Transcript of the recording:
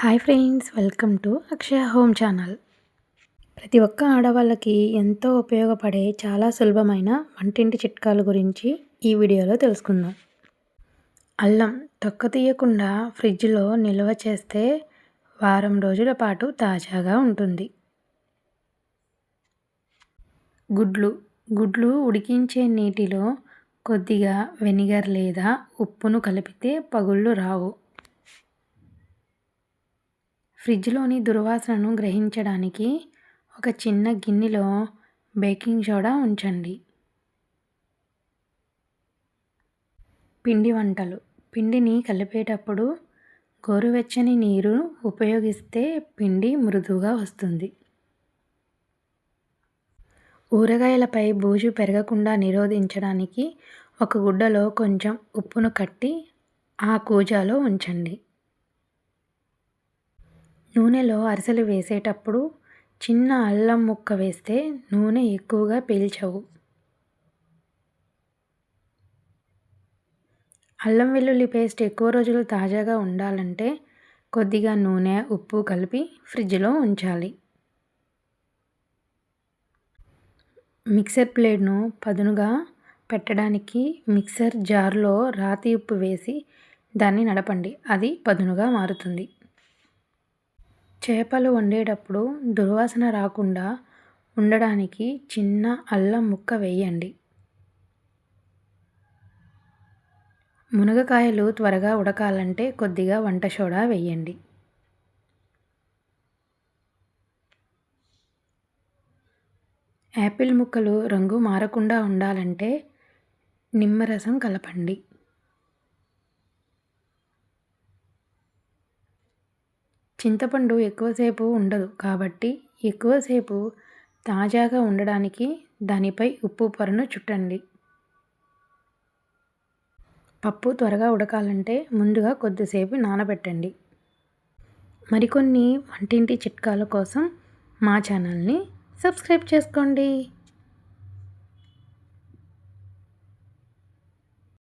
Hi friends, welcome to Akshaya home channel. ప్రతి ఒక్క ఆడవాళ్ళకి ఎంతో ఉపయోగపడే చాలా సులభమైన వంటింటి చిట్కాల గురించి ఈ వీడియోలో తెలుసుకుందాం. అల్లం తొక్క తీయకుండా ఫ్రిడ్జ్లో నిల్వ చేస్తే వారం రోజుల పాటు తాజాగా ఉంటుంది. గుడ్లు ఉడికించే నీటిలో కొద్దిగా వెనిగర్ లేదా ఉప్పును కలిపితే పగుళ్ళు రావు. ఫ్రిడ్జ్లోని దుర్వాసనను గ్రహించడానికి ఒక చిన్న గిన్నెలో బేకింగ్ సోడా ఉంచండి. పిండి వంటలు. పిండిని కలిపేటప్పుడు గోరువెచ్చని నీరు ఉపయోగిస్తే పిండి మృదువుగా వస్తుంది. ఊరగాయలపై బూజు పెరగకుండా నిరోధించడానికి ఒక గుడ్డలో కొంచెం ఉప్పును కట్టి ఆ కూజాలో ఉంచండి. నూనెలో అరిసెలు వేసేటప్పుడు చిన్న అల్లం ముక్క వేస్తే నూనె ఎక్కువగా పీల్చవు. అల్లం వెల్లుల్లి పేస్ట్ ఎక్కువ రోజులు తాజాగా ఉండాలంటే కొద్దిగా నూనె, ఉప్పు కలిపి ఫ్రిడ్జ్లో ఉంచాలి. మిక్సర్ బ్లేడ్ను పదునుగా పెట్టడానికి మిక్సర్ జార్లో రాతి ఉప్పు వేసి దాన్ని నడపండి, అది పదునుగా మారుతుంది. చేపలు వండేటప్పుడు దుర్వాసన రాకుండా ఉండడానికి చిన్న అల్లం ముక్క వేయండి. మునగకాయలు త్వరగా ఉడకాలంటే కొద్దిగా వంట సోడా వేయండి. యాపిల్ ముక్కలు రంగు మారకుండా ఉండాలంటే నిమ్మరసం కలపండి. చింతపండు ఎక్కువసేపు ఉండదు కాబట్టి ఎక్కువసేపు తాజాగా ఉండడానికి దానిపై ఉప్పు పొరను చుట్టండి. పప్పు త్వరగా ఉడకాలంటే ముందుగా కొద్దిసేపు నానబెట్టండి. మరికొన్ని వంటింటి చిట్కాల కోసం మా ఛానల్ని సబ్స్క్రైబ్ చేసుకోండి.